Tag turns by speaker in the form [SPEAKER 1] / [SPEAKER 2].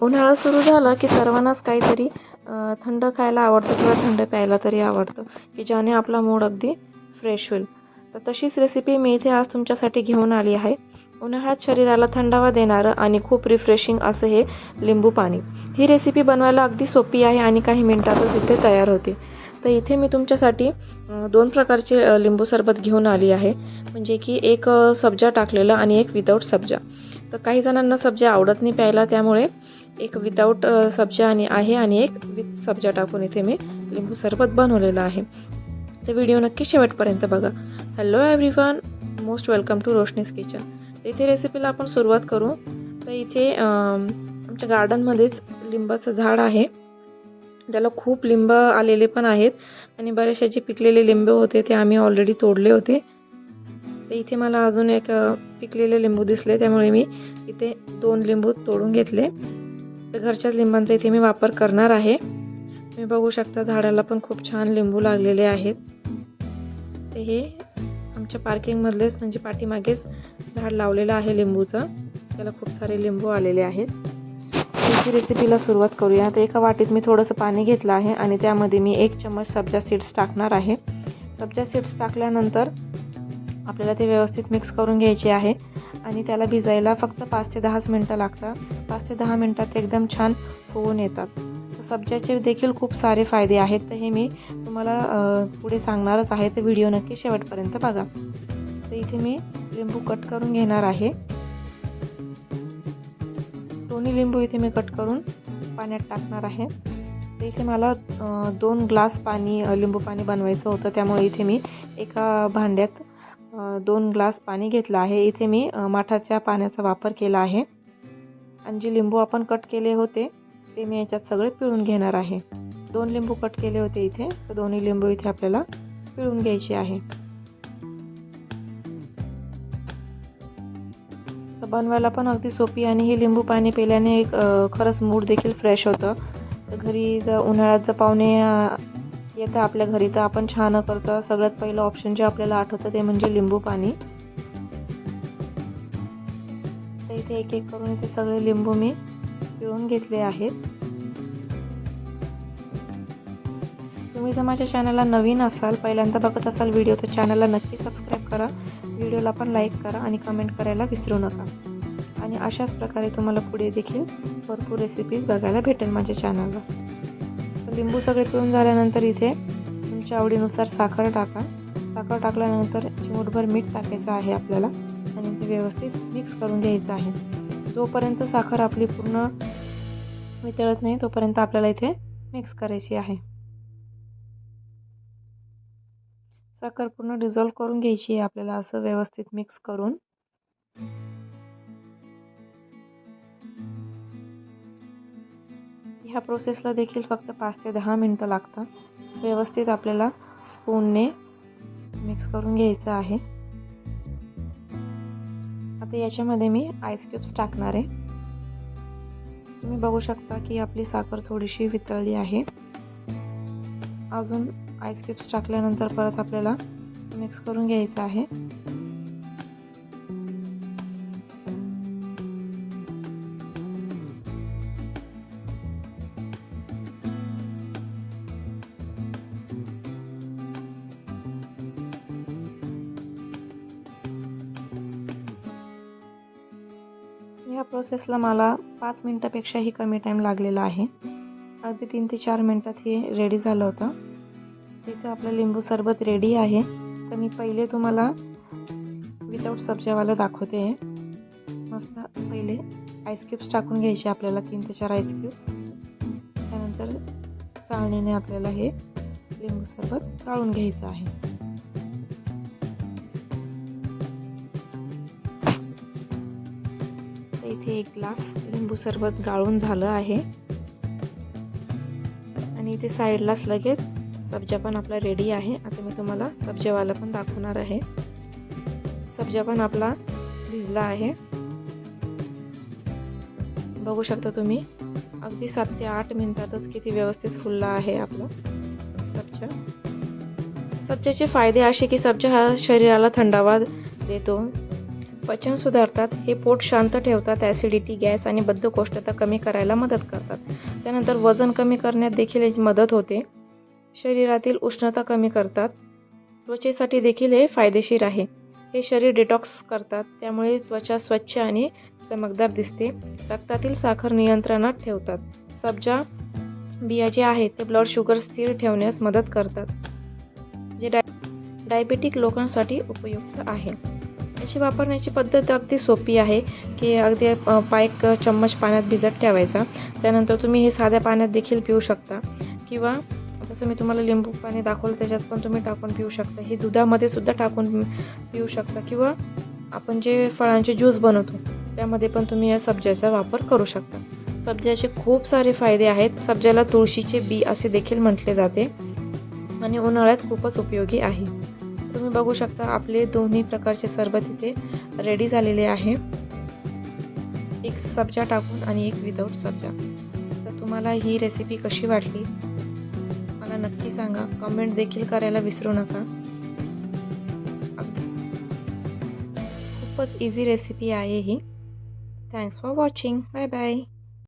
[SPEAKER 1] उन्हाळा सुरू झाला की सर्वांनाच काहीतरी थंड खायला आवडतं किंवा थंड प्यायला तरी आवडतं की ज्याने आपला मूड अगदी फ्रेश होईल. तर तशीच रेसिपी मी इथे आज तुमच्यासाठी घेऊन आली आहे. उन्हाळ्यात शरीराला थंडावा देणारं आणि खूप रिफ्रेशिंग असं हे लिंबू पाणी. ही रेसिपी बनवायला अगदी सोपी आहे आणि काही मिनिटातच इथे तयार होते. तर इथे मी तुमच्यासाठी 2 प्रकारचे लिंबू सरबत घेऊन आली आहे. म्हणजे की एक सब्जा टाकलेलं आणि एक विदाऊट सब्जा. तर काही जणांना सब्जा आवडत नाही प्यायला, त्यामुळे एक विदाऊट सब्जा आणि एक विथ सब्जा टाकून इथे मी लिंबू सरबत बनवलेलं आहे. तर व्हिडिओ नक्की शेवटपर्यंत बघा. Hello everyone, most welcome to Roshni's kitchen. इथे रेसिपीला आपण सुरुवात करू. तर इथे आमच्या गार्डनमध्येच लिंबाचं झाड आहे. त्याला खूप लिंब आलेले पण आहेत आणि बरेचसे जे पिकलेले लिंब होते ते आम्ही ऑलरेडी तोडले होते. तर इथे मला अजून एक पिकलेले लिंबू दिसले, त्यामुळे मी इथे 2 लिंबू तोडून घेतले. तर घरच्याच लिंबांचा इथे मी वापर करणार आहे. तुम्ही बघू शकता झाडाला पण खूप छान लिंबू लागलेले आहेत. ते हे आमच्या पार्किंगमधलेच म्हणजे पाठीमागेच झाड लावलेलं आहे लिंबूचं. त्याला खूप सारे लिंबू आलेले आहेत. त्याची रेसिपीला सुरुवात करूया. तर एका वाटीत मी थोडंसं पाणी घेतलं आहे आणि त्यामध्ये मी 1 चम्मच सब्जा सीड्स टाकणार आहे. सब्जा सीड्स टाकल्यानंतर आपल्याला ते व्यवस्थित मिक्स करून घ्यायचे आहे आणि त्याला भिजायला फक्त 5 ते 10 मिनटं लागतात. 5 ते 10 मिनटात एकदम छान होऊन येतात. सब्जाचे देखील खूप सारे फायदे आहेत. तर हे मी तुम्हाला पुढे सांगणारच आहे. तर व्हिडिओ नक्की शेवटपर्यंत बघा. तर इथे मी लिंबू कट करून घेणार आहे. दोन्ही लिंबू इथे मी कट करून पाण्यात टाकणार आहे. तर इथे मला 2 ग्लास पाणी लिंबू पाणी बनवायचं होतं, त्यामुळे इथे मी एका भांड्यात 2 ग्लास पाणी घेतलं आहे. इथे मी माठाच्या पाण्याचा वापर केला आहे आणि जे लिंबू आपण कट केले होते ते मी याच्यात सगळे पिळून घेणार आहे. 2 लिंबू कट केले होते इथे, तर दोन्ही लिंबू इथे आपल्याला पिळून घ्यायचे आहे. तर बनवायला पण अगदी सोपी आणि हे लिंबू पाणी पिल्याने एक खरंच मूड देखील फ्रेश होतं. तर घरी जर उन्हाळ्यात जर पाहुणे येतं आपल्या घरी, तर आपण छान करतं सगळ्यात पहिलं ऑप्शन जे आपल्याला आठवतं ते म्हणजे लिंबू पाणी. तर इथे एक एक करून इथे सगळे लिंबू मी पिळून घेतले आहेत. तुम्ही जर माझ्या चॅनलला नवीन असाल, पहिल्यांदा बघत असाल व्हिडिओ, तर चॅनलला नक्की सबस्क्राईब करा. व्हिडिओला पण लाईक करा आणि कमेंट करायला विसरू नका. आणि अशाच प्रकारे तुम्हाला पुढे देखील भरपूर रेसिपीज बघायला भेटेल माझ्या चॅनलला. तर लिंबू सगळे पिळून झाल्यानंतर इथे तुमच्या आवडीनुसार साखर टाका. साखर टाकल्यानंतर चिमूटभर मीठ टाकायचं आहे आपल्याला आणि ते व्यवस्थित मिक्स करून घ्यायचं आहे. जोपर्यंत साखर आपली पूर्ण वितळत नाही तोपर्यंत आपल्याला इथे मिक्स करायची आहे. साखर पूर्ण डिझॉल्व करून घ्यायची आहे आपल्याला असं व्यवस्थित मिक्स करून. ह्या प्रोसेसला देखील फक्त 5 ते 10 मिनटं लागतात. व्यवस्थित आपल्याला स्पूनने मिक्स करून घ्यायचं आहे. आता याच्यामध्ये मी आईस क्यूब्स टाकणार आहे. तुम्ही बघू शकता की आपली साखर थोडीशी वितळली आहे. अजून आईस क्यूब्स टाकल्यानंतर परत आपल्याला मिक्स करून घ्यायचं आहे. या प्रोसेसला मला 5 मिनिटापेक्षाही कमी टाईम लागलेला आहे. अगदी 3 ते 4 मिनिटात हे रेडी झालं होतं. इथं आपलं लिंबू सरबत रेडी आहे. तर मी पहिले तुम्हाला विदाऊट सब्जावाला दाखवते. मस्त पहिले आईस क्यूब्स टाकून घ्यायचे आपल्याला 3 ते 4 आईस क्यूब्स. त्यानंतर चाळणीने आपल्याला हे लिंबू सरबत गाळून घ्यायचं आहे. इथे 1 ग्लास लिंबू सरबत गाळून झालं आहे आणि इथे साईडलाच लगेच सब्जा पण आपला रेडी आहे. आता मी तुम्हाला सब्जावाला पण दाखवणार आहे. सब्जा पण आपला भिजला आहे. बघू शकता तुम्ही अगदी 7 ते 8 मिनिटातच किती व्यवस्थित फुलला आहे आपला सब्जा. सब्जाचे फायदे असे की सब्जा हा शरीराला थंडावा देतो. पचन सुधारतात, हे पोट शांत ठेवतात, ॲसिडिटी, गॅस आणि बद्धकोष्ठता कमी करायला मदत करतात. त्यानंतर वजन कमी करण्यात देखील याची मदत होते. शरीरातील उष्णता कमी करतात. त्वचेसाठी देखील हे फायदेशीर आहे. हे शरीर डिटॉक्स करतात, त्यामुळे त्वचा स्वच्छ आणि चमकदार दिसते. रक्तातील साखर नियंत्रणात ठेवतात. सब्जा बिया जे आहेत ते ब्लड शुगर स्थिर ठेवण्यास मदत करतात, जे डायबेटिक लोकांसाठी उपयुक्त आहे. याची वापरण्याची पद्धत अगदी सोपी आहे, की अगदी एक चम्मच पाण्यात भिजत ठेवायचा. त्यानंतर तुम्ही हे साध्या पाण्यात देखील पिऊ शकता, किंवा जसं मी तुम्हाला लिंबू पाणी दाखवलं त्याच्यात पण तुम्ही टाकून पिऊ शकता. हे दुधामध्ये सुद्धा टाकून पिऊ शकता, किंवा आपण जे फळांचे ज्यूस बनवतो त्यामध्ये पण तुम्ही या सब्जाचा वापर करू शकता. सब्जाचे खूप सारे फायदे आहेत. सब्जाला तुळशीचे बी असे देखील म्हटले जाते आणि उन्हाळ्यात खूपच उपयोगी आहे. तुम्ही बघू शकता आपले दोन्ही प्रकारचे सरबत इथे रेडी झालेले आहे, एक सब्जा टाकून आणि एक विदाऊट सब्जा. तर तुम्हाला ही रेसिपी कशी वाटली मला नक्की सांगा. कमेंट देखील करायला विसरू नका. खूपच इझी रेसिपी आहे ही. Thanks for watching. Bye bye.